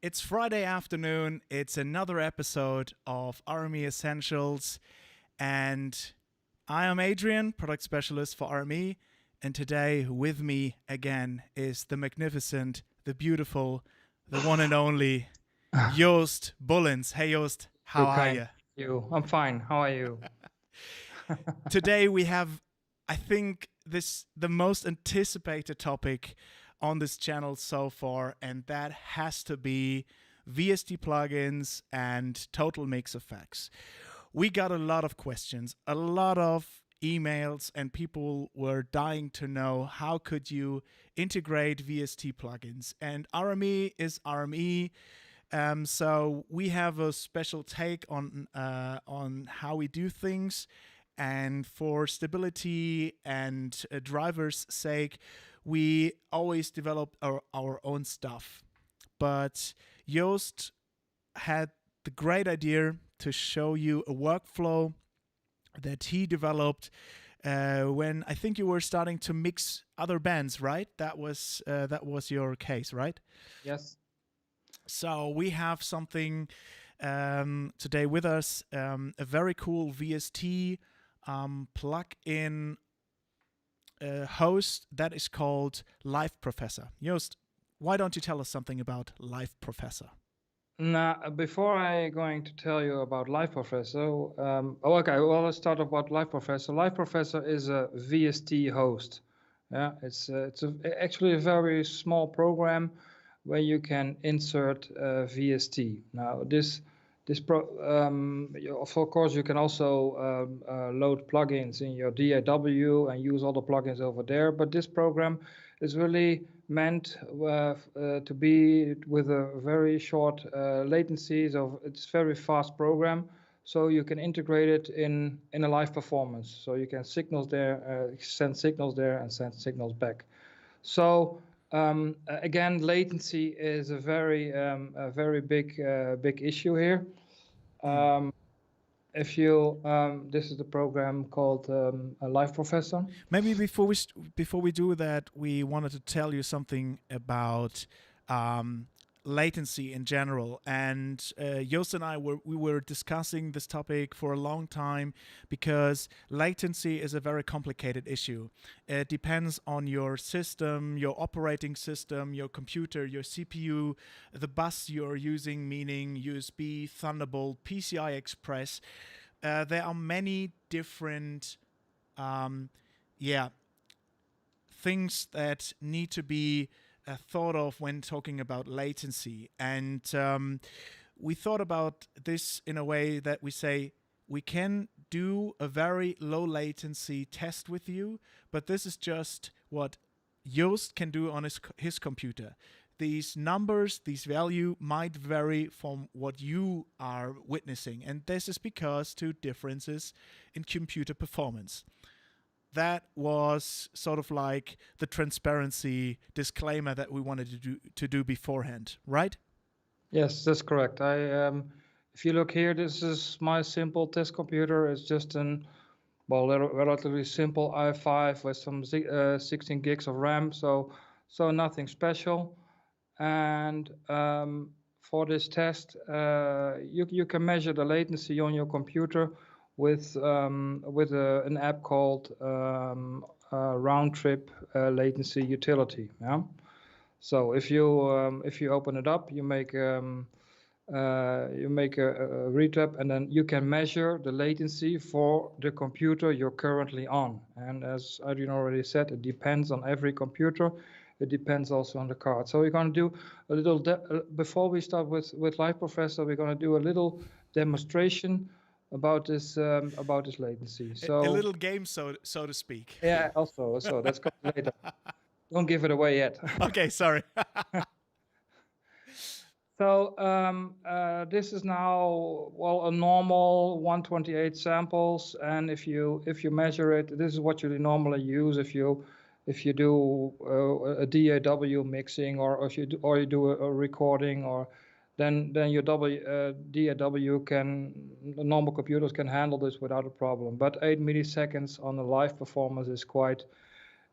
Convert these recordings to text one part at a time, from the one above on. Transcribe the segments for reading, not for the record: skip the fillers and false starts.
It's Friday afternoon. It's another episode of RME Essentials. And I am Adrian, product specialist for RME. And today with me again is the magnificent, the beautiful, the one and only Joost Bullens. Hey Joost, how are you? You. I'm fine. How are you? Today we have, I think, the most anticipated topic on this channel so far, and that has to be VST plugins and TotalMix effects. We got a lot of questions, a lot of emails, and people were dying to know how could you integrate VST plugins. And RME is RME. So we have a special take on how we do things, and for stability and drivers' sake, we always develop our own stuff. But Joost had the great idea to show you a workflow that he developed when I think you were starting to mix other bands, right? That was your case, right? Yes. So we have something today with us, a very cool VST plug-in host that is called LiveProfessor. Joost, why don't you tell us something about LiveProfessor? Now, before I going to tell you about LiveProfessor, let's start about LiveProfessor. LiveProfessor is a VST host. Yeah, it's actually a very small program where you can insert VST. Now, of course, you can also load plugins in your DAW and use all the plugins over there. But this program is really meant to be with a very short latency. So it's a very fast program. So you can integrate it in a live performance. So you can send signals there and send signals back. So again, latency is a very big issue here. This is the program called LiveProfessor. Maybe before we do that, we wanted to tell you something about latency in general. And Joost and I were discussing this topic for a long time because latency is a very complicated issue. It depends on your system, your operating system, your computer, your CPU, the bus you're using, meaning USB, Thunderbolt, PCI Express. There are many different things that need to be thought of when talking about latency. And we thought about this in a way that we say we can do a very low latency test with you, but this is just what Joost can do on his computer. These numbers, these value might vary from what you are witnessing, and this is because two differences in computer performance. That was sort of like the transparency disclaimer that we wanted to do beforehand, right? Yes, that's correct. If you look here, this is my simple test computer. It's just relatively simple i5 with some 16 gigs of RAM, so nothing special. And for this test, you can measure the latency on your computer with an app called round trip latency utility. Yeah. So if you open it up, you make a read-up, and then you can measure the latency for the computer you're currently on. And as Adrian already said, it depends on every computer. It depends also on the card. So we're going to do a little, before we start with LiveProfessor, we're going to do a little demonstration about this latency. So a little game, so to speak. Yeah, also, so that's coming later. Don't give it away yet. Okay, sorry. So this is now a normal 128 samples, and if you measure it, this is what you normally use if you do a DAW mixing, or you do a recording, or then your DAW normal computers can handle this without a problem. But 8 milliseconds on a live performance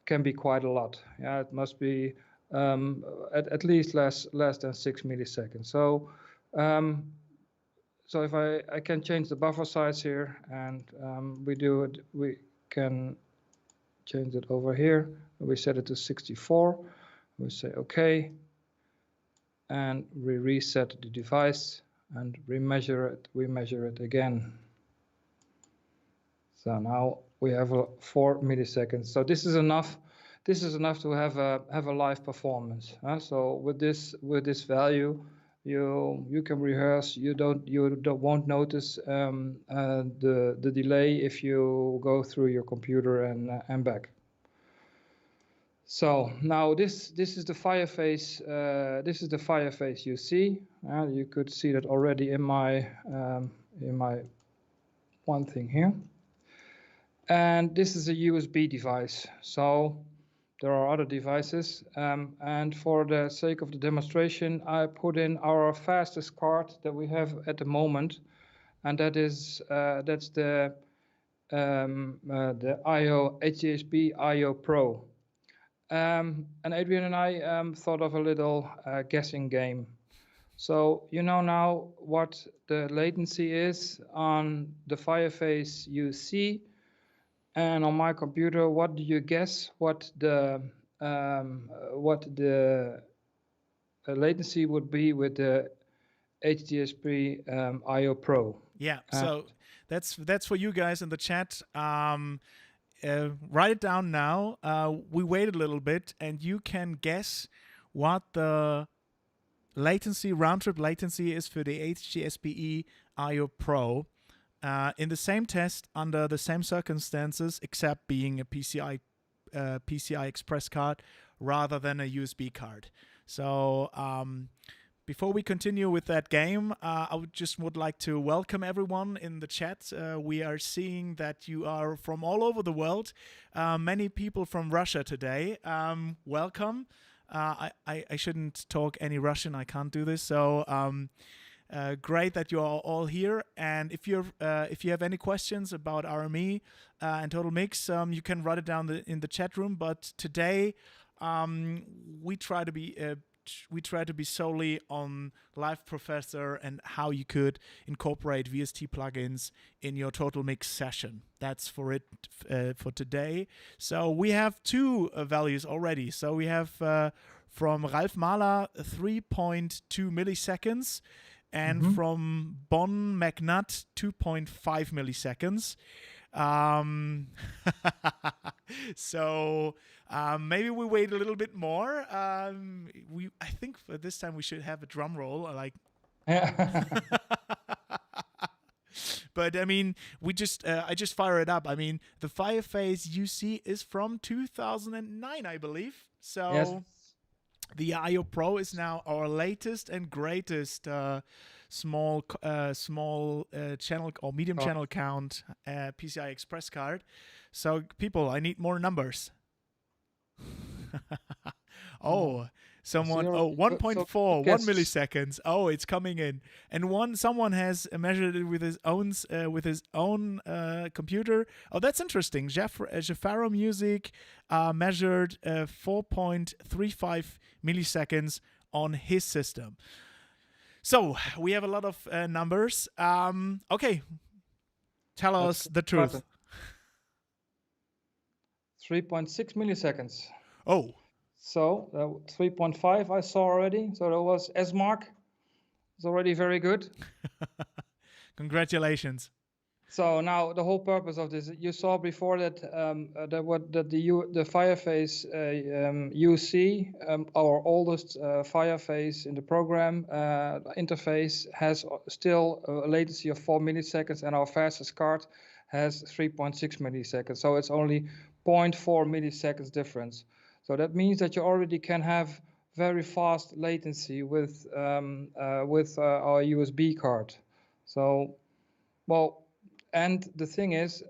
can be quite a lot. Yeah, it must be at least less than 6 milliseconds. So so if I can change the buffer size here, and we can change it over here. We set it to 64. We say OK, and we reset the device and remeasure it. We measure it again. So now we have 4 milliseconds. So this is enough. This is enough to have a live performance. So with this value, you can rehearse. You won't notice the delay if you go through your computer and back. So now this is the fire phase. This is the fire phase you see. You could see that already in my one thing here. And this is a USB device. So there are other devices. And for the sake of the demonstration, I put in our fastest card that we have at the moment, and that's the IO HDSP IO Pro. And Adrian and I thought of a little guessing game. So you know now what the latency is on the fire phase you see, and on my computer, what do you guess what the latency would be with the HDSP IO Pro? Yeah, so that's for you guys in the chat. Write it down now. We wait a little bit, and you can guess what the latency, round trip latency is for the HDSPE IO Pro in the same test under the same circumstances, except being a PCI Express card rather than a USB card. So before we continue with that game, I would like to welcome everyone in the chat. We are seeing that you are from all over the world. Many people from Russia today. Welcome. I shouldn't talk any Russian. I can't do this. So great that you are all here. And if you have any questions about RME and TotalMix, you can write it down in the chat room. But today we try to be solely on LiveProfessor and how you could incorporate VST plugins in your TotalMix session. That's for it for today. So we have two values already. So we have from Ralf Mahler 3.2 milliseconds and from Bon McNutt 2.5 milliseconds. So maybe we wait a little bit more. I think for this time we should have a drum roll, like. But I mean, I just fire it up. I mean, the fire phase you see is from 2009, I believe. So yes. The IO Pro is now our latest and greatest small channel or medium channel count PCI Express card. So people, I need more numbers. Someone 1.4 1 milliseconds. Oh, it's coming in. And someone has measured it with his own computer. Oh, that's interesting. Jafaro Music measured 4.35 milliseconds on his system. So we have a lot of numbers. Okay, tell us the truth. 3.6 milliseconds. Oh. So 3.5 I saw already. So that was S-Mark. It's already very good. Congratulations. So now the whole purpose of this, you saw before that the fire phase UC, our oldest fire phase in the program interface, has still a latency of 4 milliseconds, and our fastest card has 3.6 milliseconds. So it's only 0.4 milliseconds difference. So that means that you already can have very fast latency with our USB card. So, well, and the thing is,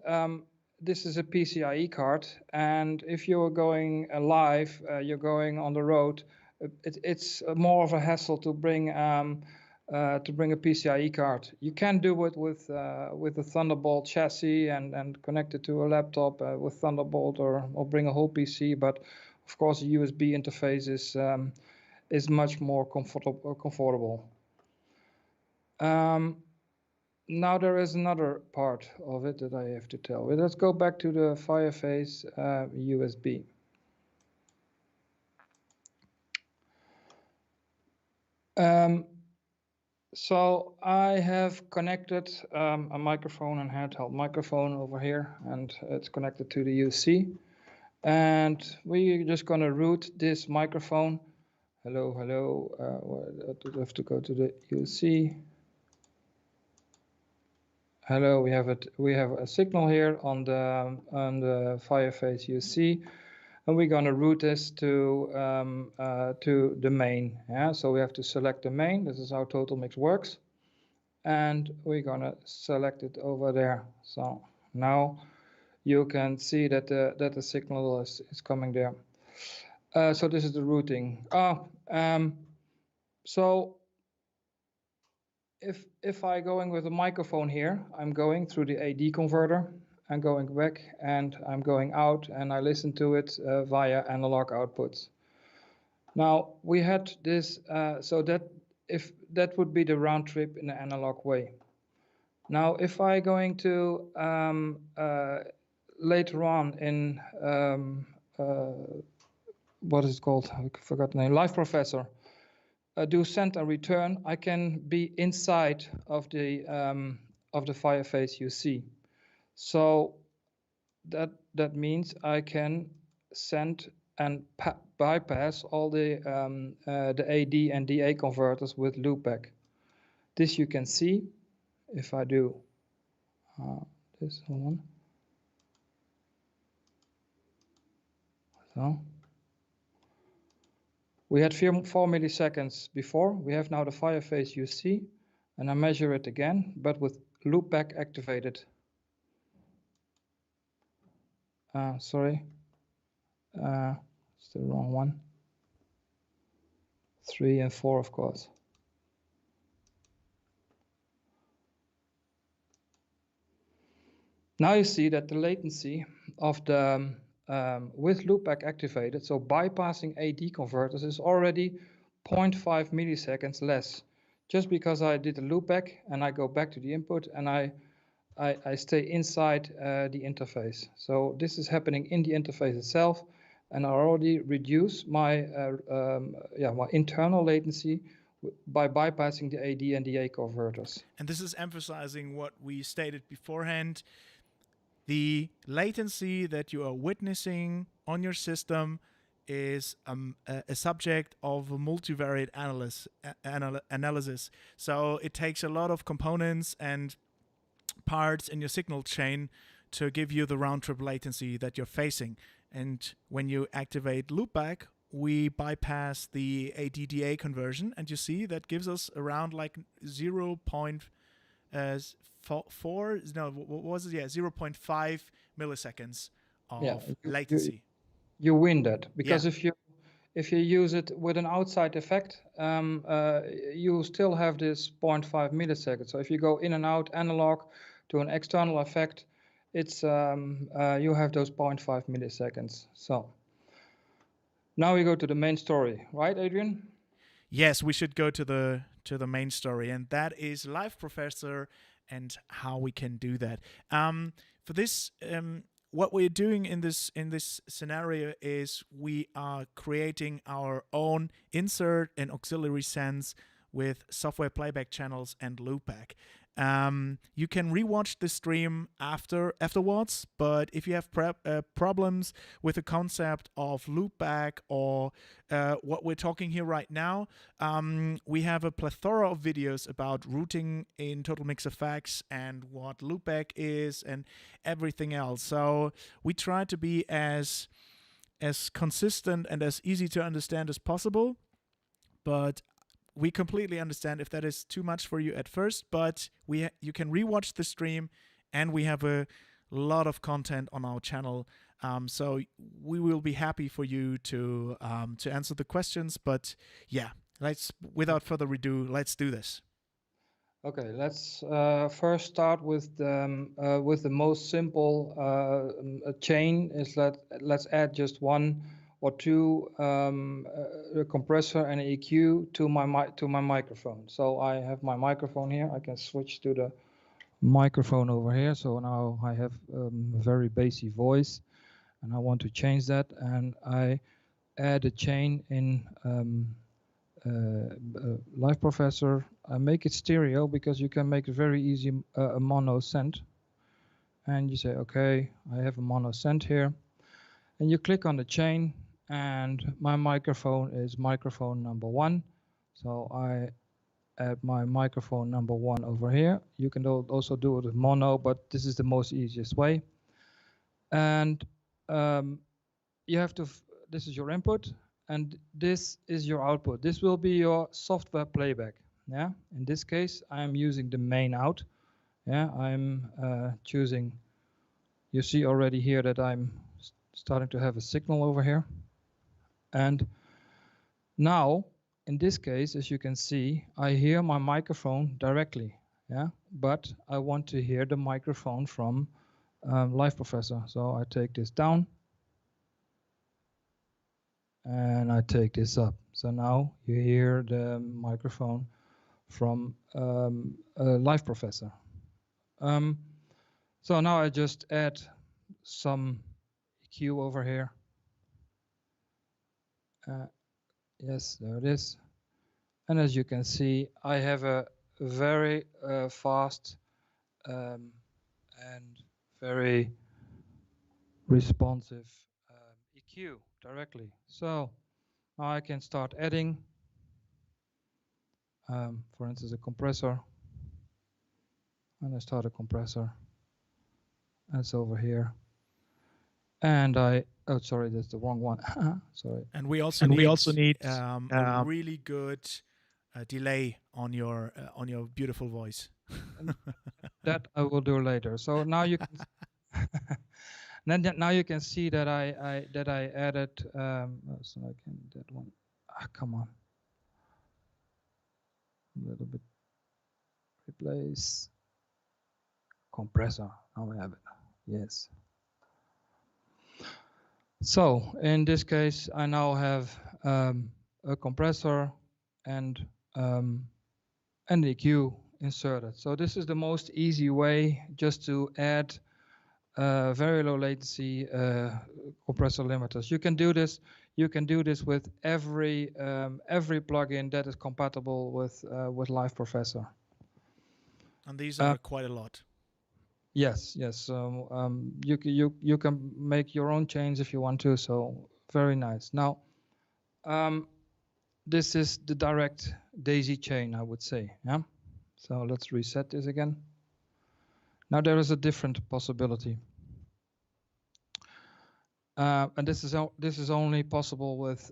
this is a PCIe card, and if you're going live, you're going on the road, it's more of a hassle to bring a PCIe card. You can do it with a Thunderbolt chassis and connect it to a laptop with Thunderbolt or bring a whole PC, but of course, the USB interface is much more comfortable. Now there is another part of it that I have to tell. Let's go back to the Fireface USB. So I have connected a microphone, and handheld microphone over here, and it's connected to the UC. And we're just going to route this microphone. Hello, hello. I have to go to the UC. Hello, we have it. We have a signal here on the Fireface UC, and we're going to route this to the main. Yeah, so we have to select the main. This is how TotalMix works, and we're going to select it over there. So now you can see that the signal is coming there. So this is the routing. So if I going with a microphone here, I'm going through the AD converter, I'm going back, and I'm going out, and I listen to it via analog outputs. Now we had this, so that if that would be the round trip in the analog way. Now if I going to later on in what is it called? I forgot the name. LiveProfessor. Do send and return. I can be inside of the Fireface UC. So that means I can send and bypass all the AD and DA converters with loopback. This you can see if I do this. Hold on. So we had 4 milliseconds before. We have now the Fireface UC, and I measure it again, but with loopback activated. Sorry, it's the wrong one. 3 and 4, of course. Now you see that the latency of the with loopback activated, so bypassing AD converters, is already 0.5 milliseconds less, just because I did a loopback and I go back to the input and I stay inside the interface. So this is happening in the interface itself, and I already reduce my my internal latency by bypassing the AD and DA converters. And this is emphasizing what we stated beforehand. The latency that you are witnessing on your system is a subject of a multivariate analysis. So it takes a lot of components and parts in your signal chain to give you the round trip latency that you're facing. And when you activate loopback, we bypass the ADDA conversion, and you see that gives us around like 0.5 milliseconds of latency. You win that, because if you use it with an outside effect, you still have this 0.5 milliseconds. So if you go in and out analog to an external effect, it's you have those 0.5 milliseconds. So now we go to the main story, right, Adrian? Yes, we should go to the main story, and that is LiveProfessor and how we can do that. For this, what we're doing in this scenario is we are creating our own insert and auxiliary sense with software playback channels and loopback. You can rewatch the stream afterwards, but if you have problems with the concept of loopback or what we're talking here right now, we have a plethora of videos about routing in TotalMix FX and what loopback is and everything else. So we try to be as consistent and as easy to understand as possible, but we completely understand if that is too much for you at first, but you can rewatch the stream, and we have a lot of content on our channel. So we will be happy for you to answer the questions. But yeah, without further ado, let's do this. Okay, let's first start with the most simple chain. Let's add just one or two a compressor and an EQ to my microphone. So I have my microphone here. I can switch to the microphone over here. So now I have a very bassy voice, and I want to change that, and I add a chain in LiveProfessor. I make it stereo because you can make it very easy a mono send. And you say, okay, I have a mono send here. And you click on the chain, and my microphone is microphone number 1. So I add my microphone number 1 over here. You can also do it with mono, but this is the most easiest way. And you have to, this is your input, and this is your output. This will be your software playback. Yeah. In this case, I'm using the main out. Yeah. I'm choosing. You see already here that I'm starting to have a signal over here. And now, in this case, as you can see, I hear my microphone directly. Yeah. But I want to hear the microphone from LiveProfessor. So I take this down. And I take this up. So now you hear the microphone from LiveProfessor. So now I just add some EQ over here. Yes, there it is. And as you can see, I have a very fast and very responsive EQ directly. So now I can start adding, for instance, a compressor. And I start a compressor. That's over here. And oh, sorry, that's the wrong one. Sorry. And we also need a really good delay on your beautiful voice. That I will do later. So now you can now you can see that I added. So I can that one. Come on. A little bit. Replace compressor. Now we have it. Yes. So in this case, I now have a compressor and an EQ inserted. So this is the most easy way just to add very low latency compressor limiters. You can do this. You can do this with every plugin that is compatible with LiveProfessor. And these are quite a lot. Yes, yes. So you can make your own chains if you want to. So very nice. Now, this is the direct daisy chain, I would say. Yeah. So let's reset this again. Now there is a different possibility, and this is only possible with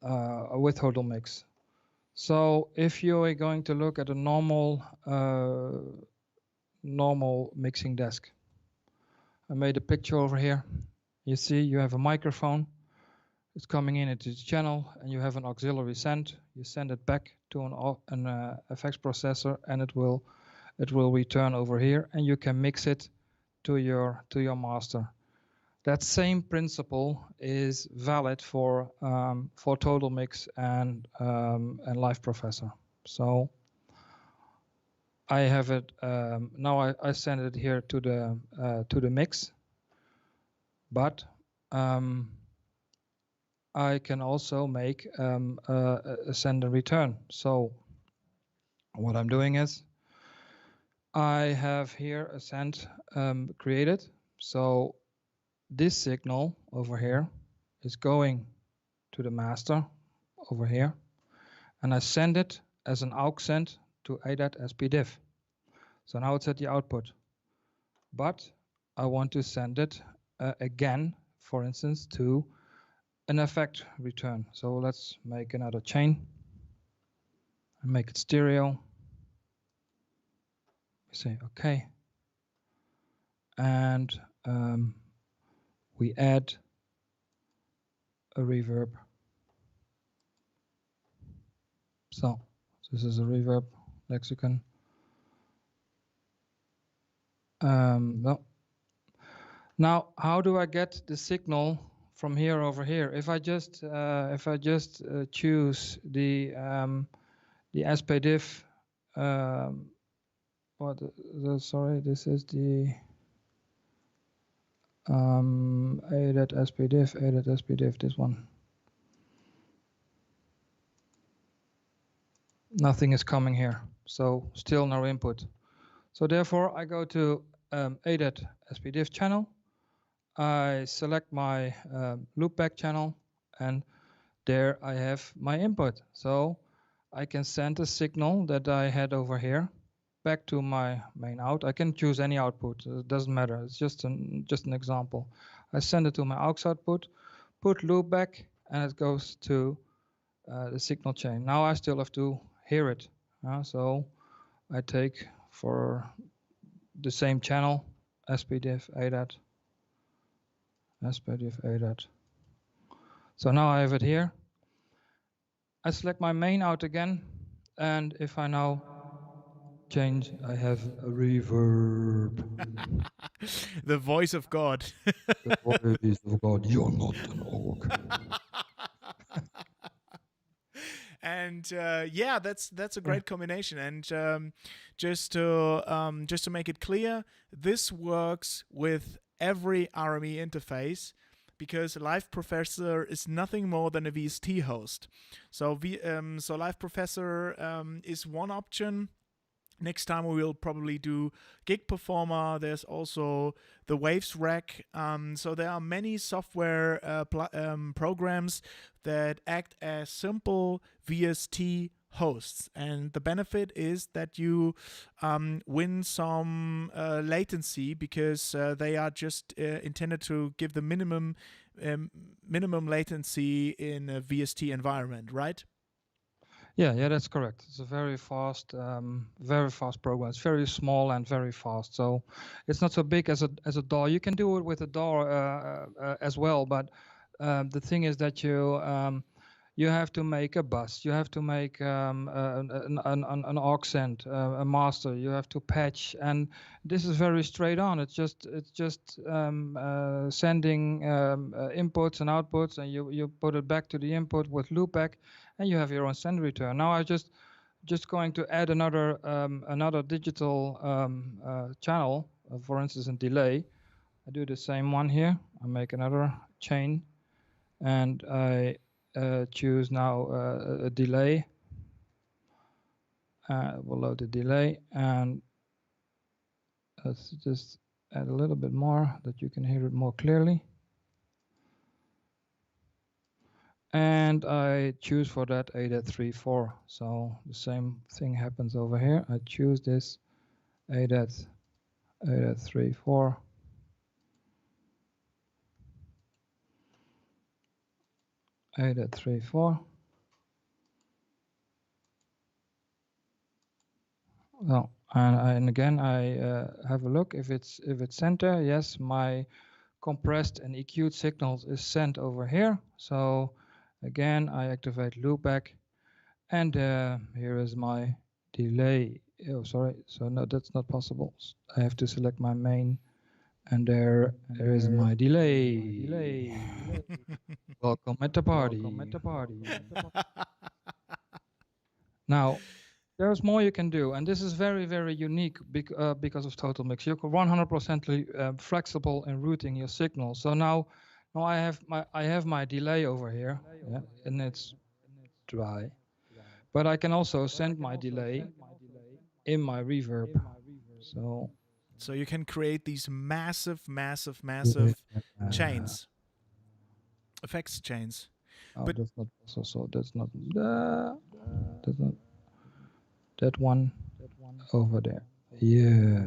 TotalMix. So if you are going to look at a normal mixing desk, I made a picture over here. You see, you have a microphone. It's coming in into the channel, and you have an auxiliary send. You send it back to an FX processor, and it will return over here, and you can mix it to your master. That same principle is valid for TotalMix and LiveProfessor. So I have it now. I send it here to the mix, but I can also make a send and return. So what I'm doing is I have here a send created. So this signal over here is going to the master over here, and I send it as an aux send to ADAT-SPDIF. So now it's at the output, but I want to send it again, for instance, to an effect return. So let's make another chain and make it stereo. We say okay, and we add a reverb. So this is a reverb lexicon. No. Now, how do I get the signal from here over here. If I just choose the SPDIF, sorry, this is the A.SPDIF, this one. Nothing is coming here, so still no input. So therefore, I go to A.SPDIF channel. I select my loopback channel, and there I have my input. So I can send a signal that I had over here back to my main out. I can choose any output. It doesn't matter. It's just an example. I send it to my aux output, put loopback, and it goes to the signal chain. Now I still have to hear it. So I take for the same channel, SPDIF A.dat, SPDIF A.dat. So now I have it here. I select my main out again, and if I now change, I have a reverb. The voice of God. The voice of God, you're not an orc. And yeah, that's a great combination. And just to make it clear, this works with every RME interface, because LiveProfessor is nothing more than a VST host. So LiveProfessor is one option. Next time we will probably do Gig Performer. There's also the Waves Rack. So there are many software programs that act as simple VST hosts, and the benefit is that you win some latency, because they are just intended to give the minimum latency in a VST environment, right? Yeah, that's correct. It's a very fast program. It's very small and very fast. So it's not so big as a DAW. You can do it with a DAW as well, but the thing is that you have to make a bus. You have to make an aux-send, a master. You have to patch, and this is very straight on. It's just sending inputs and outputs, and you put it back to the input with loopback, and you have your own send return. Now I just going to add another digital channel, for instance, a delay. I do the same one here. I make another chain, and I choose now a delay. We'll load the delay, and let's just add a little bit more that you can hear it more clearly. And I choose for that A.34. So the same thing happens over here. I choose this A.34. A.34. Well, and again I have a look if it's center. Yes, my compressed and EQ'd signals is sent over here. So again I activate loopback, and here is my delay. Oh, sorry. So no, that's not possible. I have to select my main, and there is my delay. Welcome at the party. Now, there's more you can do, and this is very, very unique because of TotalMix. You're 100% flexible in routing your signal. So now I have my delay over here, yeah, and it's dry. But I can also send my delay in my reverb. So you can create these massive chains, effects chains. Oh, but that's not so. That's not that one over there. Yeah.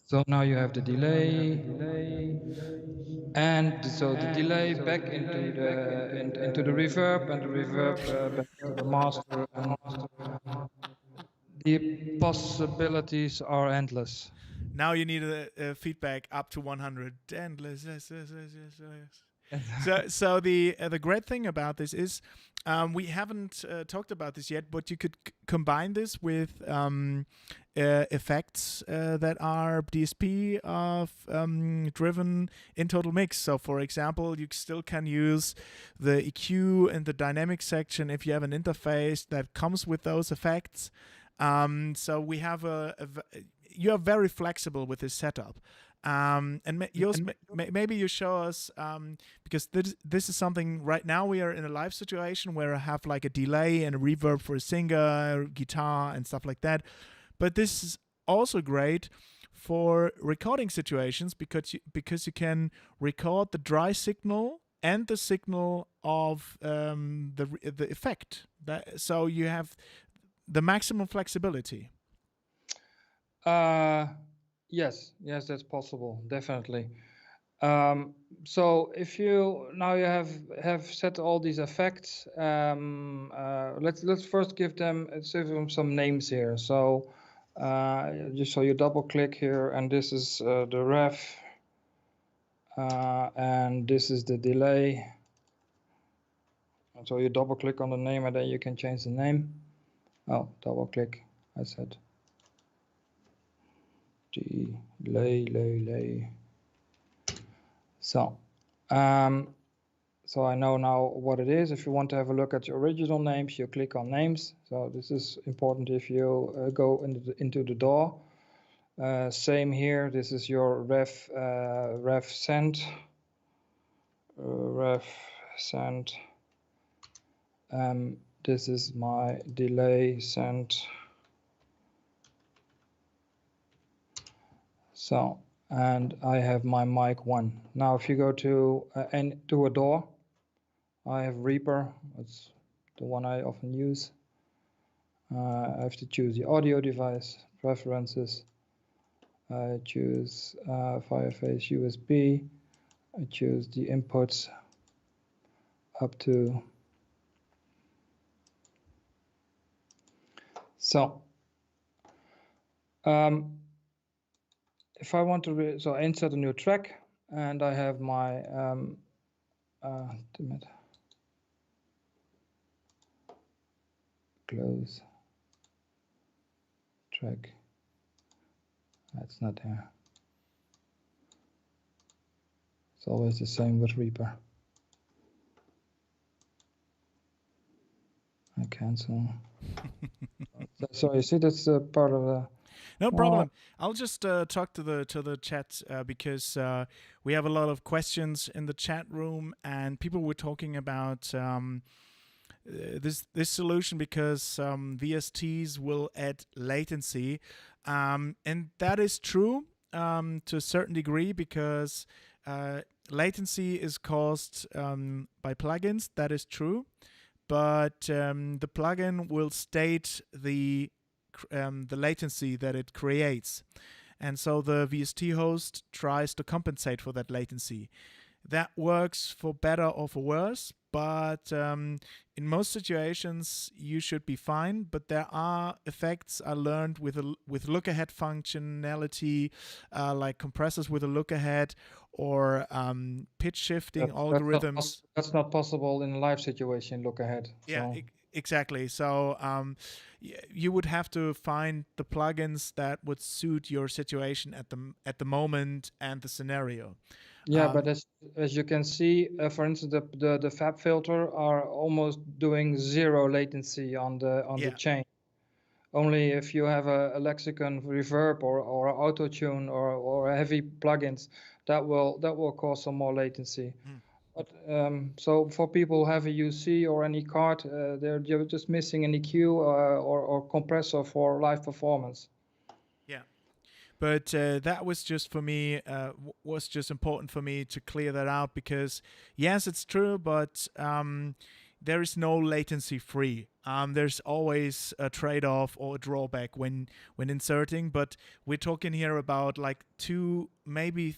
So now you have the delay, and so the delay back into the reverb, and the reverb back to the master, and the possibilities are endless. Now you need a feedback up to 100. Endless. Yes. So the great thing about this is we haven't talked about this yet, but you could combine this with effects that are DSP driven in TotalMix. So, for example, you still can use the EQ in the dynamic section if you have an interface that comes with those effects. So we have you are very flexible with this setup. Joost, maybe you show us because this is something right now we are in a live situation where I have like a delay and a reverb for a singer, guitar, and stuff like that. But this is also great for recording situations because you can record the dry signal and the signal of the effect. So you have the maximum flexibility. Yes, that's possible, definitely. So if you have set all these effects, let's first give them some names here. So just so you double click here, and this is the ref, and this is the delay. And so you double click on the name, and then you can change the name. Oh, double click, I said. Delay. So, so I know now what it is. If you want to have a look at your original names, you click on names. So this is important if you go into the DAW. Same here. This is your ref send. This is my delay send. So, and I have my mic 1. Now, if you go to a DAW, I have Reaper. That's the one I often use. I have to choose the audio device, preferences. I choose Fireface USB. I choose the inputs up to. So, if I want to, so I insert a new track, and I have my close track. That's not there. It's always the same with Reaper. I cancel. So you see, that's part of the. No problem. I'll just talk to the chat because we have a lot of questions in the chat room, and people were talking about this solution because VSTs will add latency, and that is true to a certain degree because latency is caused by plugins. That is true, but the plugin will state the latency that it creates. And so the VST host tries to compensate for that latency. That works for better or for worse, but in most situations you should be fine. But there are effects I learned with look-ahead functionality, like compressors with a look-ahead, or pitch shifting algorithms. That's not possible in a live situation, look ahead. Yeah, exactly. So you would have to find the plugins that would suit your situation at the moment and the scenario. Yeah, but as you can see, for instance, the fab filter are almost doing 0 latency on the chain. Only if you have a lexicon reverb or auto tune or heavy plugins, that will cause some more latency. But so for people who have a UC or any card, they're just missing an EQ or compressor for live performance. Yeah, but that was just for me. Was just important for me to clear that out because yes, it's true, but there is no latency free. There's always a trade-off or a drawback when inserting. But we're talking here about like maybe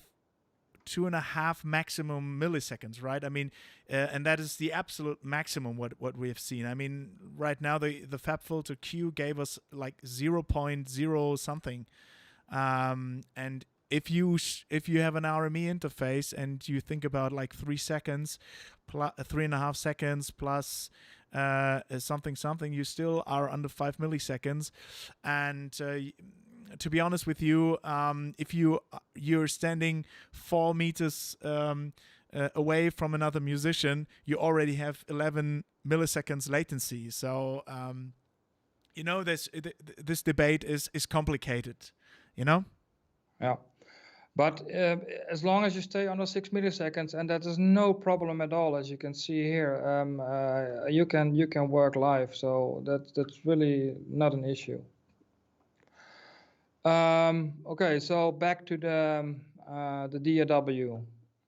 2.5 maximum milliseconds, right? I mean, and that is the absolute maximum what we have seen. I mean, right now the FabFilter Q gave us like 0.0 something, and if you have an RME interface and you think about like 3 seconds, 3.5 seconds plus something, you still are under 5 milliseconds. And to be honest with you, if you're standing 4 meters away from another musician, you already have 11 milliseconds latency. So this debate is complicated, Yeah. But as long as you stay under 6 milliseconds, and that is no problem at all, as you can see here, you can work live. So that's really not an issue. Okay, so back to the DAW.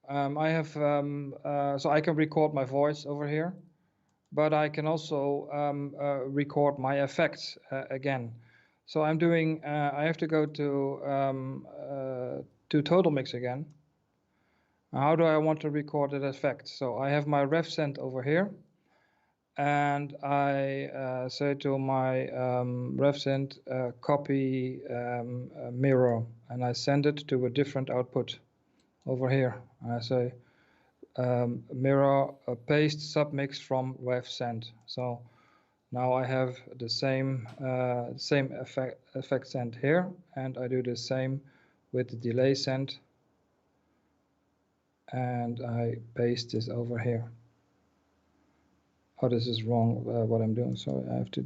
I have so I can record my voice over here, but I can also record my effects again. So I'm doing. I have to go to TotalMix again. How do I want to record that effect? So I have my ref send over here, and I say to my ref send copy mirror, and I send it to a different output over here. And I say mirror paste submix from ref send. So now I have the same effect send here, and I do the same with the delay send, and I paste this over here. Oh, this is wrong, what I'm doing. So I have to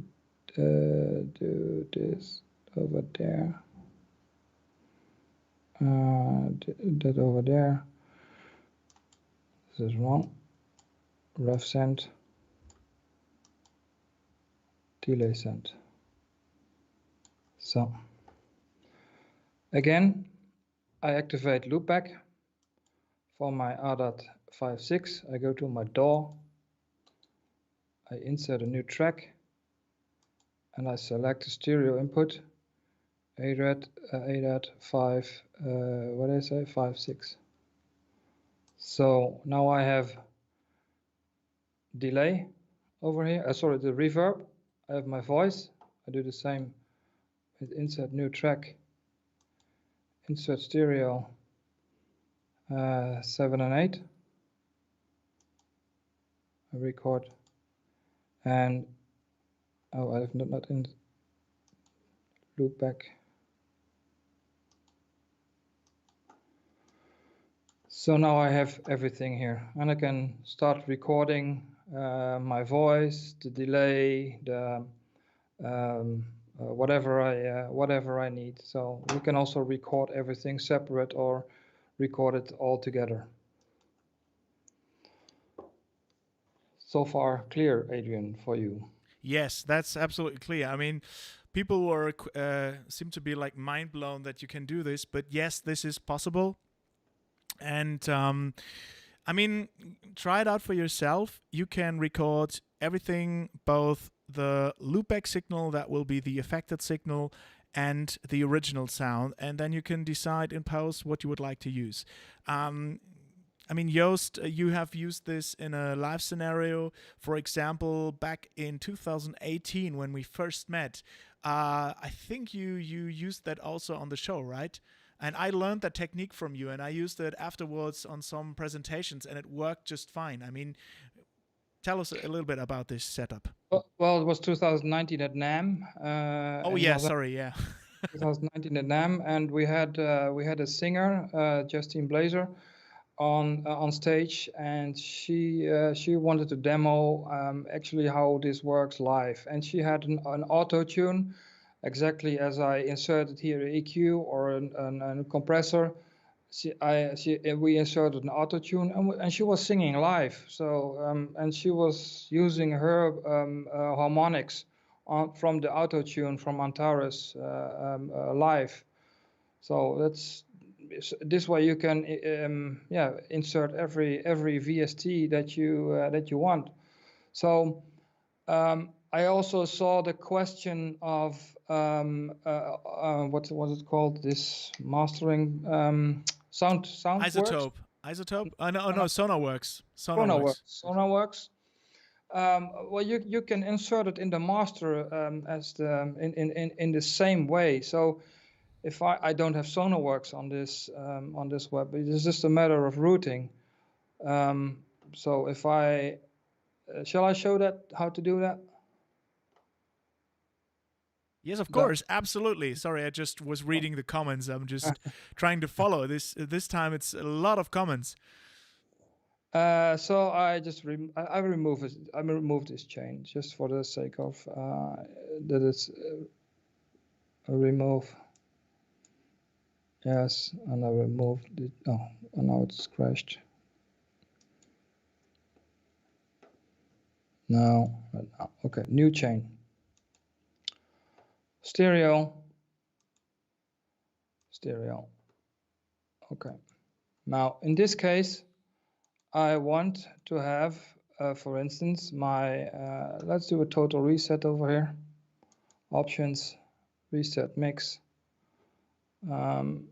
do this over there. That over there. This is wrong. Ref send. Delay send. So again, I activate loopback for my R.56. I go to my DAW. I insert a new track, and I select the stereo input. A.5, what did I say? 5.6. So now I have delay over here. Sorry, the reverb. I have my voice. I do the same with insert new track, insert stereo 7 and 8. I record, and oh, I have not in loop back. So now I have everything here, and I can start recording my voice, the delay, the whatever I need. So you can also record everything separate or record it all together. So far clear, Adrian, for you? Yes, that's absolutely clear. I mean, people were seem to be like mind blown that you can do this, but yes, this is possible. And I mean, try it out for yourself. You can record everything, both the loopback signal, that will be the affected signal, and the original sound, and then you can decide in post what you would like to use. I mean, Joost, you have used this in a live scenario. For example, back in 2018 when we first met, I think you used that also on the show, right? And I learned that technique from you, and I used it afterwards on some presentations, and it worked just fine. I mean, tell us a little bit about this setup. Well, it was 2019 at NAMM. Oh yeah, sorry, yeah. 2019 at NAMM, and we had a singer, Justine Blazer, on stage, and she wanted to demo actually how this works live, and she had an auto tune, exactly as I inserted here an EQ or a compressor. We inserted an auto tune, and she was singing live. So and she was using her harmonics from the auto tune from Antares live. So that's this way you can insert every VST that you want. So I also saw the question of what was it called, this mastering sound Isotope. No, Sonarworks. Sonarworks. Well, you can insert it in the master as in the same way. So if I don't have SonarWorks on this web, it's just a matter of routing. So if I shall I show that how to do that? Yes, of course, absolutely. Sorry, I just was reading the comments. I'm just trying to follow this. This time, it's a lot of comments. So I just I remove it. I remove this chain just for the sake of that it's remove. Yes, and I removed it. Oh, and now it's crashed. No, okay, new chain. Stereo. Okay. Now in this case, I want to have, for instance, my let's do a total reset over here. Options, reset mix, total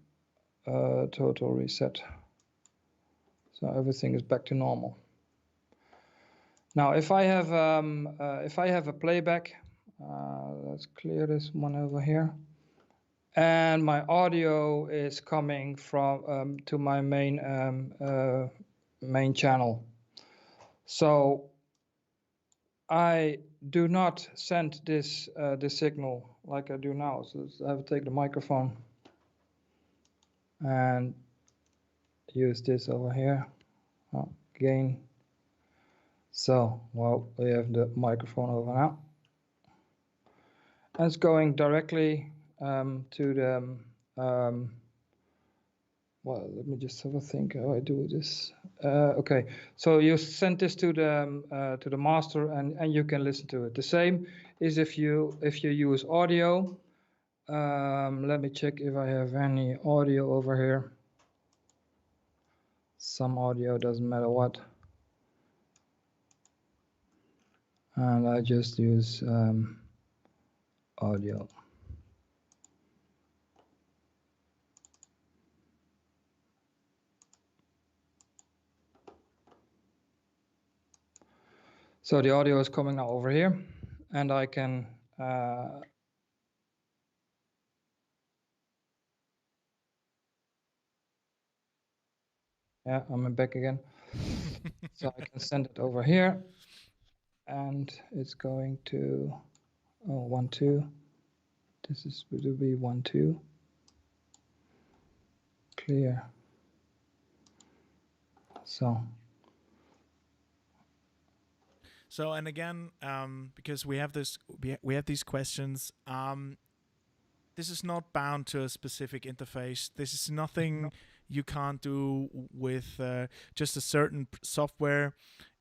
reset. So everything is back to normal. Now, if I have a playback, let's clear this one over here, and my audio is coming from to my main channel. So I do not send this signal like I do now. So I have to take the microphone and use this over here. Gain. So, well, we have the microphone over now. And it's going directly to the, well, let me just have a think how I do this. Okay, so you send this to the master and you can listen to it. The same is if you use audio. Let me check if I have any audio over here. Some audio, doesn't matter what. And I just use audio. So the audio is coming now over here, and I can yeah, I'm back again. So I can send it over here, and it's going to 1 2. This is will be 1 2. Clear. So, and again, because we have these questions, this is not bound to a specific interface. This is nothing you can't do with just a certain software.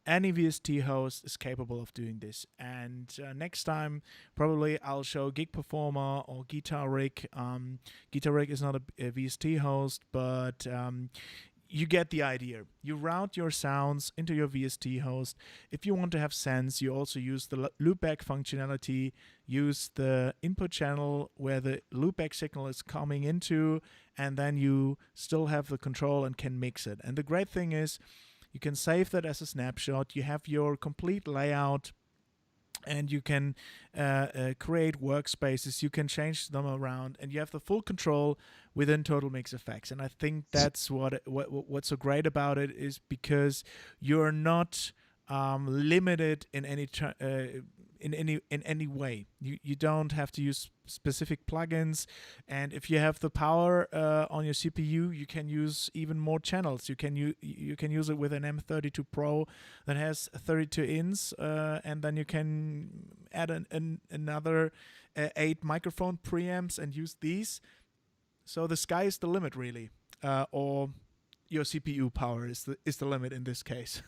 Any VST host is capable of doing this. And next time, probably I'll show Gig Performer or Guitar Rig. Guitar Rig is not a VST host, but you get the idea. You route your sounds into your VST host. If you want to have sense, you also use the loopback functionality, use the input channel where the loopback signal is coming into, and then you still have the control and can mix it. And the great thing is you can save that as a snapshot. You have your complete layout, and you can create workspaces. You can change them around, and you have the full control within TotalMix effects. And I think that's what's so great about it, is because you're not limited in any way. You don't have to use specific plugins, and if you have the power on your CPU, you can use even more channels. You can use it with an M32 Pro that has 32 ins, and then you can add another 8 microphone preamps and use these. So the sky is the limit, really, or your CPU power is the limit in this case.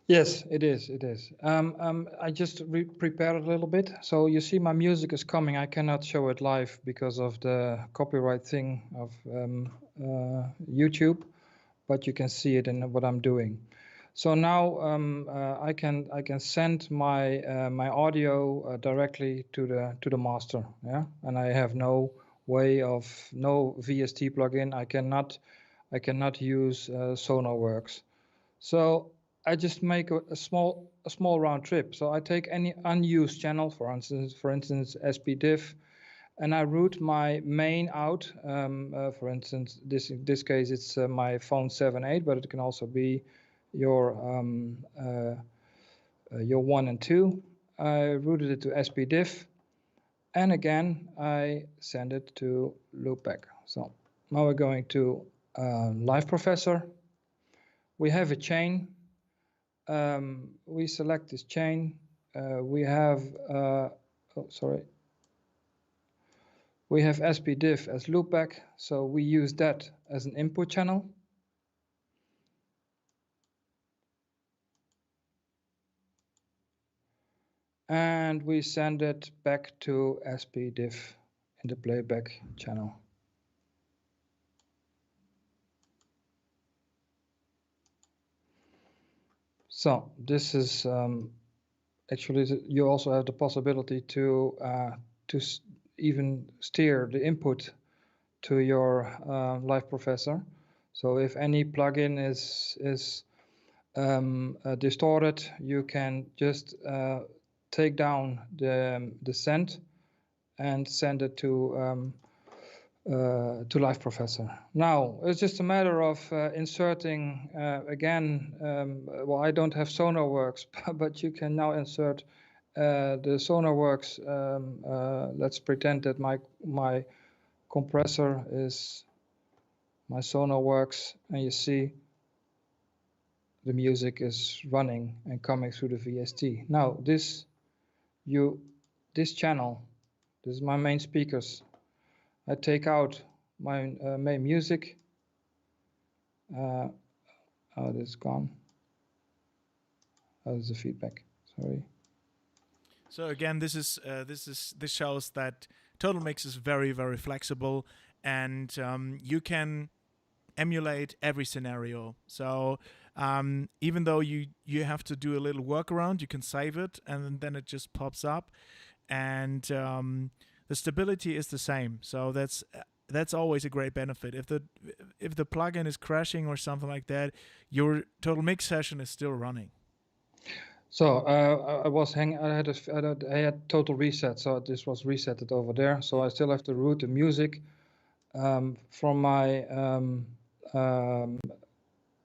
Yes, it is. It is. I just prepared a little bit. So you see my music is coming. I cannot show it live because of the copyright thing of YouTube, but you can see it in what I'm doing. So now I can send my audio directly to the master. Yeah, and I have no way of no VST plugin. I cannot use SonarWorks. So I just make a small round trip. So I take any unused channel, for instance SPDIF, and I route my main out. For instance, in this case, it's my phone 7.8, but it can also be your 1 and 2. I routed it to SPDIF, and again, I send it to loopback. So now we're going to LiveProfessor. We have a chain. We select this chain. We have, we have SPDIF as loopback, so we use that as an input channel. And we send it back to SPDIF in the playback channel. So this is actually, you also have the possibility to even steer the input to your LiveProfessor. So if any plugin is distorted, you can just take down the send and send it to LiveProfessor. Now it's just a matter of inserting again. Well, I don't have SonarWorks, but you can now insert the SonarWorks. Let's pretend that my compressor is my SonarWorks, and you see the music is running and coming through the VST. Now this channel, this is my main speakers. I take out my main music. Oh, this is gone. Oh, there's the feedback. Sorry. So again, this shows that TotalMix is very, very flexible, and you can emulate every scenario. So even though you have to do a little workaround, you can save it, and then it just pops up, and the stability is the same. So that's always a great benefit. If the plugin is crashing or something like that, your TotalMix session is still running. So I had total reset, so this was resetted over there. So I still have to route the music from my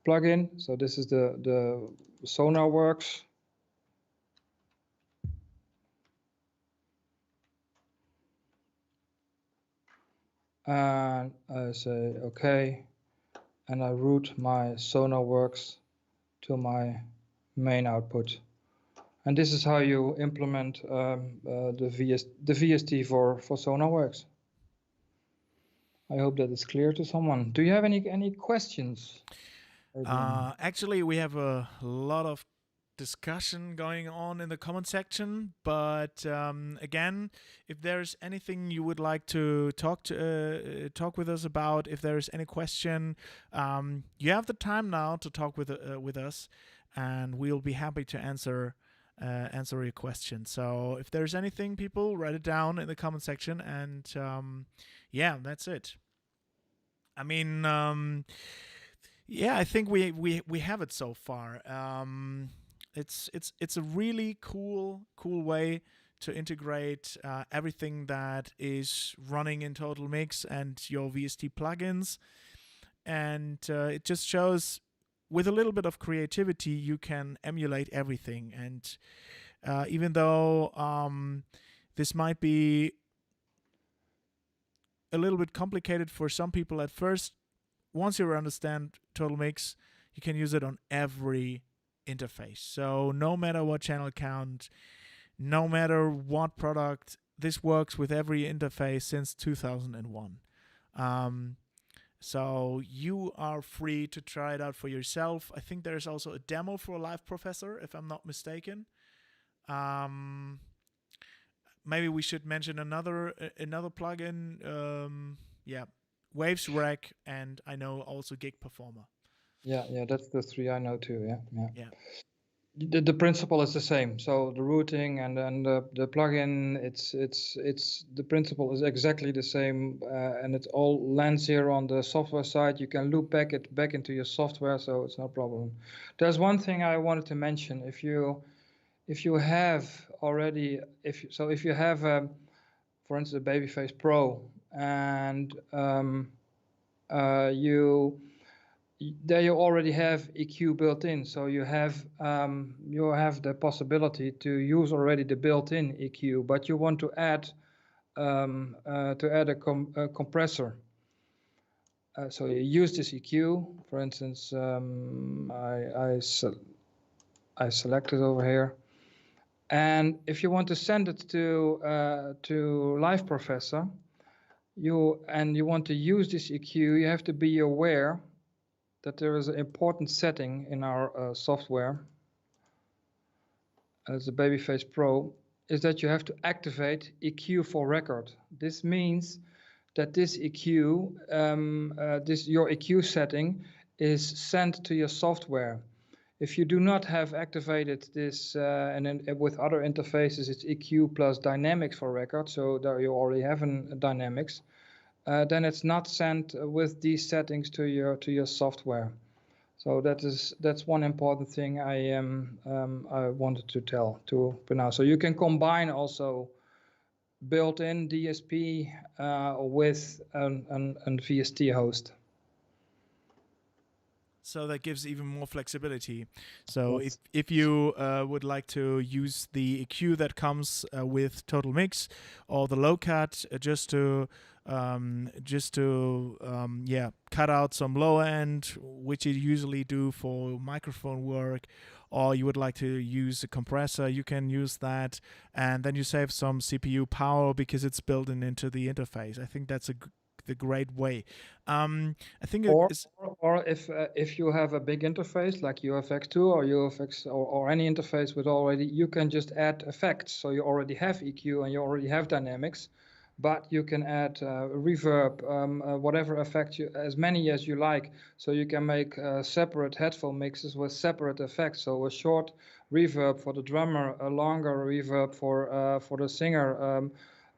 plugin. So this is the SonarWorks. And I say okay, and I route my SonarWorks to my main output. And this is how you implement the VST for SonarWorks. I hope that is clear to someone. Do you have any questions? Actually, we have a lot of discussion going on in the comment section, but again, if there's anything you would like to talk with us about, if there's any question, you have the time now to talk with us, and we'll be happy to answer your question. So if there's anything, people, write it down in the comment section, and yeah, that's it. I mean, yeah, I think we have it so far. It's a really cool way to integrate everything that is running in TotalMix and your VST plugins, and it just shows with a little bit of creativity you can emulate everything. And even though this might be a little bit complicated for some people at first, once you understand TotalMix, you can use it on every interface. So no matter what channel count, no matter what product, this works with every interface since 2001. So you are free to try it out for yourself. I think there's also a demo for LiveProfessor, if I'm not mistaken. Maybe we should mention another plugin. Yeah, Waves Rack, and I know also Gig Performer. Yeah, that's the three I know too. Yeah. The principle is the same. So the routing and then the plugin, it's the principle is exactly the same, and it all lands here on the software side. You can loop back into your software, so it's no problem. There's one thing I wanted to mention. If you have already, if you have for instance, a Babyface Pro, and there you already have EQ built in, so you have the possibility to use already the built-in EQ, but you want to add a compressor. So you use this EQ, for instance, I select it over here, and if you want to send it to LiveProfessor, you want to use this EQ, you have to be aware that there is an important setting in our software as a Babyface Pro, is that you have to activate EQ for record. This means that this EQ, your EQ setting is sent to your software. If you do not have activated this, and then with other interfaces, it's EQ plus dynamics for record, so there you already have a dynamics, then it's not sent with these settings to your software. So that's one important thing I wanted to tell to now. So you can combine also built-in DSP with an VST host. So that gives even more flexibility. So if you would like to use the EQ that comes with TotalMix or the low cut just to cut out some low end, which you usually do for microphone work, or you would like to use a compressor, you can use that, and then you save some CPU power because it's built into the interface. I think that's the great way. I think or if you have a big interface like UFX2 or UFX or any interface with already, you can just add effects. So you already have EQ and you already have dynamics, but you can add reverb, whatever effect as many as you like. So you can make separate headphone mixes with separate effects. So a short reverb for the drummer, a longer reverb for the singer.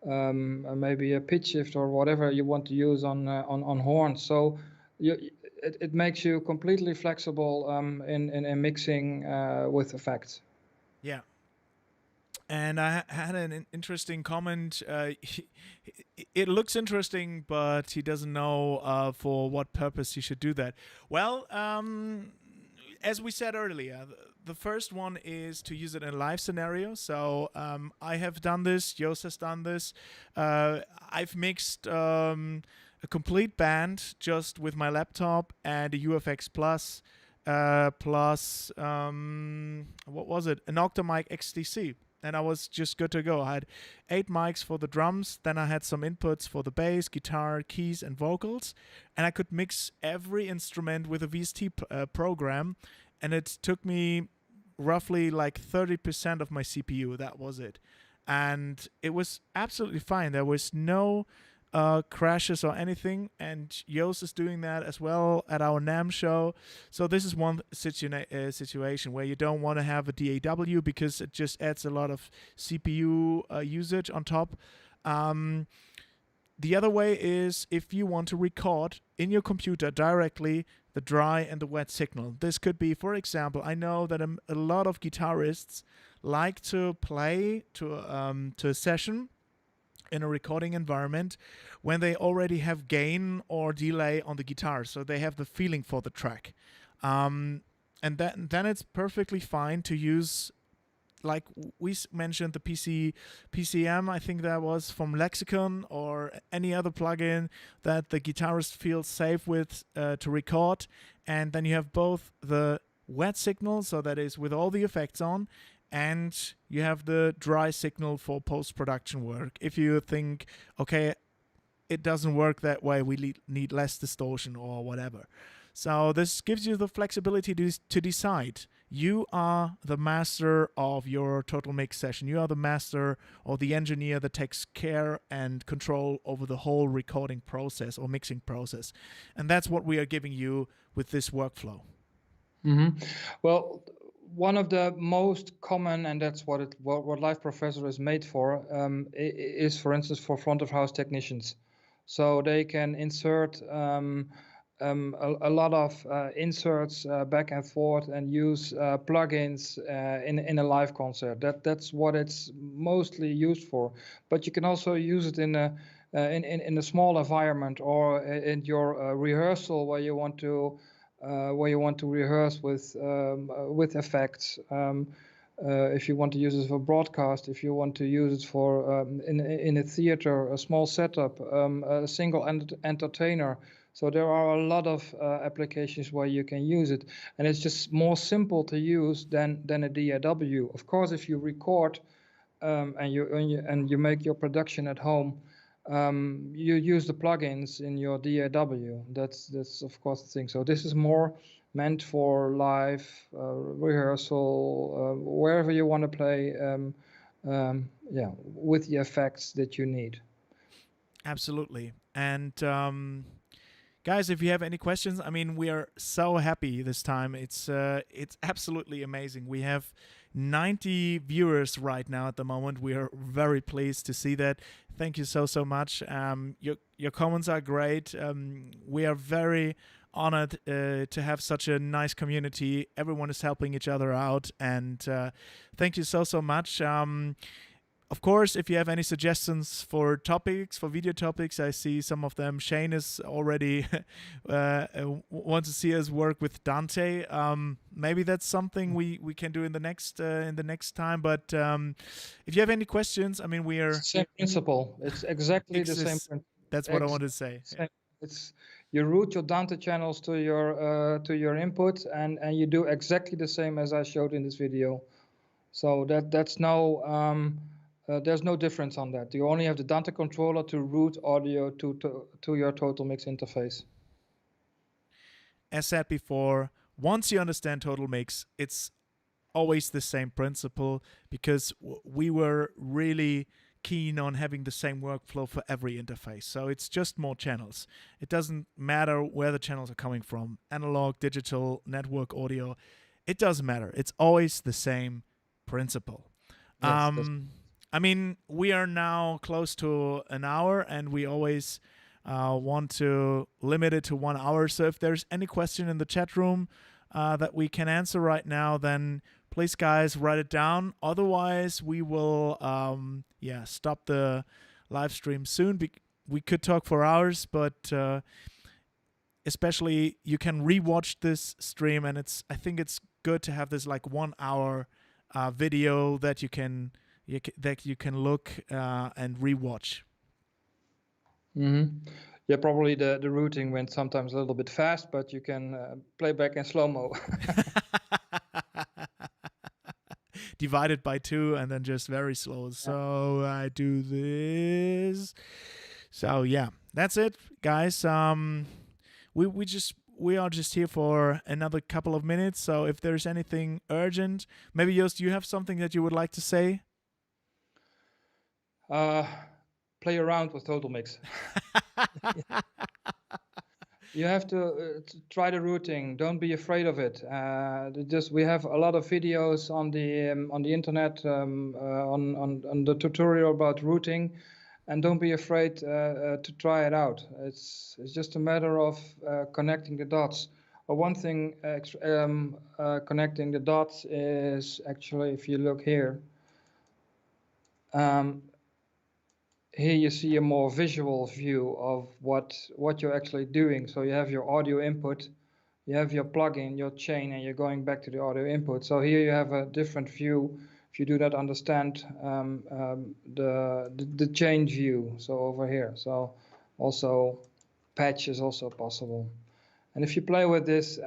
Maybe a pitch shift or whatever you want to use on horns. So it makes you completely flexible in mixing with effects. Yeah. And I had an interesting comment. It looks interesting, but he doesn't know for what purpose he should do that. Well, as we said earlier, the first one is to use it in a live scenario. So I have done this. Joost has done this. I've mixed a complete band just with my laptop and a UFX Plus plus what was it? An Octamic XTC. And I was just good to go. I had 8 mics for the drums. Then I had some inputs for the bass, guitar, keys, and vocals. And I could mix every instrument with a VST program. And it took me roughly like 30% of my CPU. That was it. And it was absolutely fine. There was no crashes or anything, and Joost is doing that as well at our NAMM show. So this is one situation where you don't want to have a DAW because it just adds a lot of CPU usage on top. The other way is if you want to record in your computer directly the dry and the wet signal. This could be, for example, I know that a lot of guitarists like to play to a session in a recording environment when they already have gain or delay on the guitar, so they have the feeling for the track, and then it's perfectly fine to use, like we mentioned, the PCM, I think that was from Lexicon, or any other plugin that the guitarist feels safe with to record. And then you have both the wet signal, so that is with all the effects on, and you have the dry signal for post-production work. If you think, okay, it doesn't work that way, we need less distortion or whatever. So this gives you the flexibility to decide. You are the master of your TotalMix session. You are the master or the engineer that takes care and control over the whole recording process or mixing process. And that's what we are giving you with this workflow. Mm-hmm. Well, one of the most common, and that's what LiveProfessor is made for, is, for instance, for front of house technicians. So they can insert a lot of inserts back and forth and use plugins in a live concert. That's what it's mostly used for. But you can also use it in a small environment, or in your rehearsal where you want to rehearse with effects. If you want to use it for broadcast, if you want to use it for in a theater, a small setup, a single entertainer. So there are a lot of applications where you can use it, and it's just more simple to use than a DAW. Of course, if you record and you make your production at home, you use the plugins in your DAW. That's of course the thing. So this is more meant for live rehearsal, wherever you want to play. Yeah, with the effects that you need. Absolutely. And guys, if you have any questions, I mean, we are so happy this time. It's absolutely amazing. We have 90 viewers right now at the moment. We are very pleased to see that. Thank you so much. Your comments are great. We are very honored to have such a nice community. Everyone is helping each other out, and thank you so much. Of course, if you have any suggestions for topics, for video topics, I see some of them. Shane is already wants to see us work with Dante. Maybe that's something we can do in the next time. But if you have any questions, I mean, we are same principle. It's exactly the same principle. That's what I wanted to say. It's you route your Dante channels to your input, and you do exactly the same as I showed in this video. So that's no. There's no difference on that. You only have the Dante controller to route audio to your TotalMix interface. As said before, once you understand TotalMix, it's always the same principle, because we were really keen on having the same workflow for every interface. So it's just more channels. It doesn't matter where the channels are coming from, analog, digital, network, audio. It doesn't matter. It's always the same principle. Yes, I mean, we are now close to an hour, and we always want to limit it to 1 hour. So if there's any question in the chat room that we can answer right now, then please, guys, write it down. Otherwise, we will stop the live stream soon. We could talk for hours, but especially you can rewatch this stream, and I think it's good to have this like 1 hour video that you can look and rewatch. Mm-hmm. Yeah, probably the routing went sometimes a little bit fast, but you can play back in slow-mo. Divided by 2 and then just very slow. So I do this. So yeah, that's it, guys. We are just here for another couple of minutes. So if there's anything urgent, maybe Joost, you have something that you would like to say? Play around with TotalMix. You have to try the routing. Don't be afraid of it. We have a lot of videos on the internet on the tutorial about routing, and don't be afraid to try it out. It's just a matter of connecting the dots. One thing connecting the dots is actually, if you look here. Here you see a more visual view of what you're actually doing. So you have your audio input, you have your plugin, your chain, and you're going back to the audio input. So here you have a different view if you do not understand the chain view. So over here, so also patch is also possible. And if you play with this,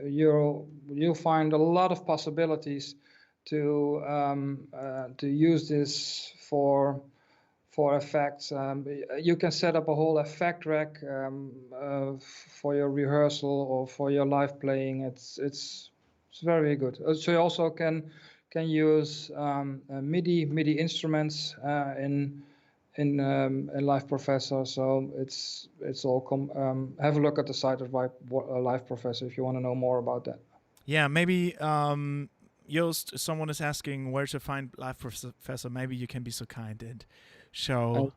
you'll find a lot of possibilities to use this for effects. You can set up a whole effect rack for your rehearsal or for your live playing. It's very good. So you also can use MIDI instruments in LiveProfessor. So it's all have a look at the site of LiveProfessor if you want to know more about that. Yeah, maybe Joost, someone is asking where to find LiveProfessor. Maybe you can be so kind and show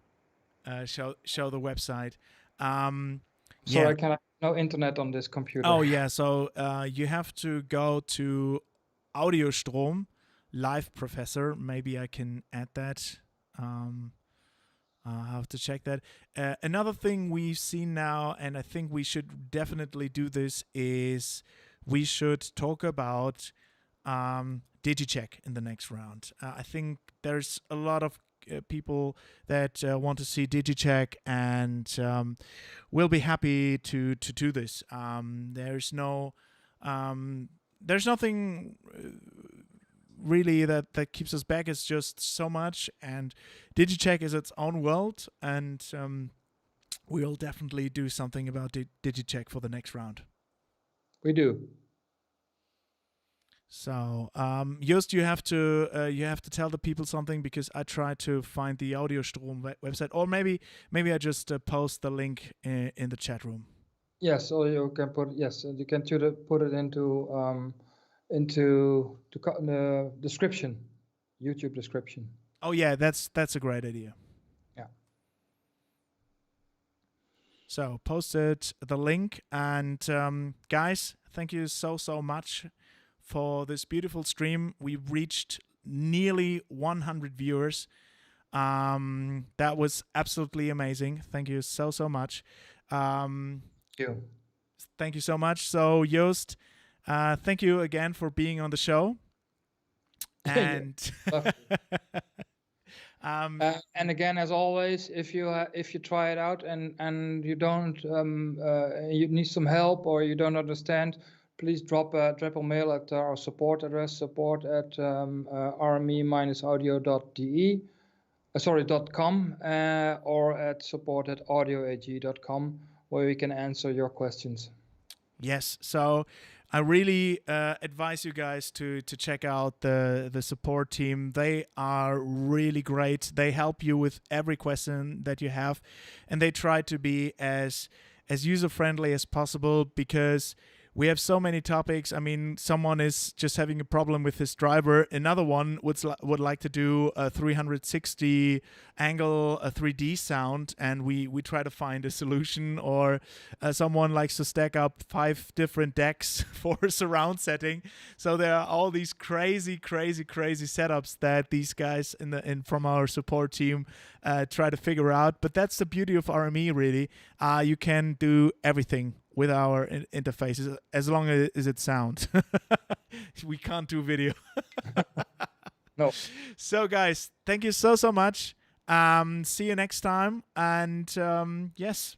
the website. So I cannot no internet on this computer. Oh yeah, so you have to go to Audiostrom, LiveProfessor. Maybe I can add that. I'll have to check that. Another thing we've seen now, and I think we should definitely do this, is we should talk about DigiCheck in the next round. I think there's a lot of people that want to see DigiCheck, and we'll be happy to do this. There's nothing really that keeps us back. It's just so much, and DigiCheck is its own world, and we'll definitely do something about DigiCheck for the next round. We do. So, Joost, you have to tell the people something, because I tried to find the Audiostrom website, or maybe I just post the link in the chat room. Yes, or you can put you can put it into the description, YouTube description. Oh yeah, that's a great idea. Yeah. So posted the link, and guys, thank you so much for this beautiful stream. We reached nearly 100 viewers. That was absolutely amazing. Thank you so much. Thank you. Thank you so much. So Joost, thank you again for being on the show. And and again, as always, if you try it out and you don't you need some help or you don't understand, please drop a mail at our support address, support@rme-audio.com, or at support@audioag.com, where we can answer your questions. Yes, so I really advise you guys to check out the support team. They are really great. They help you with every question that you have, and they try to be as user-friendly as possible, because we have so many topics. I mean, someone is just having a problem with his driver. Another one would like to do a 360 angle, a 3D sound, and we try to find a solution. Or someone likes to stack up 5 different decks for a surround setting. So there are all these crazy setups that these guys from our support team try to figure out. But that's the beauty of RME, really. You can do everything with our interfaces, as long as it sounds. We can't do video. No. So guys, thank you so much. See you next time, and yes,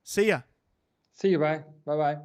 see ya. See you. Bye bye.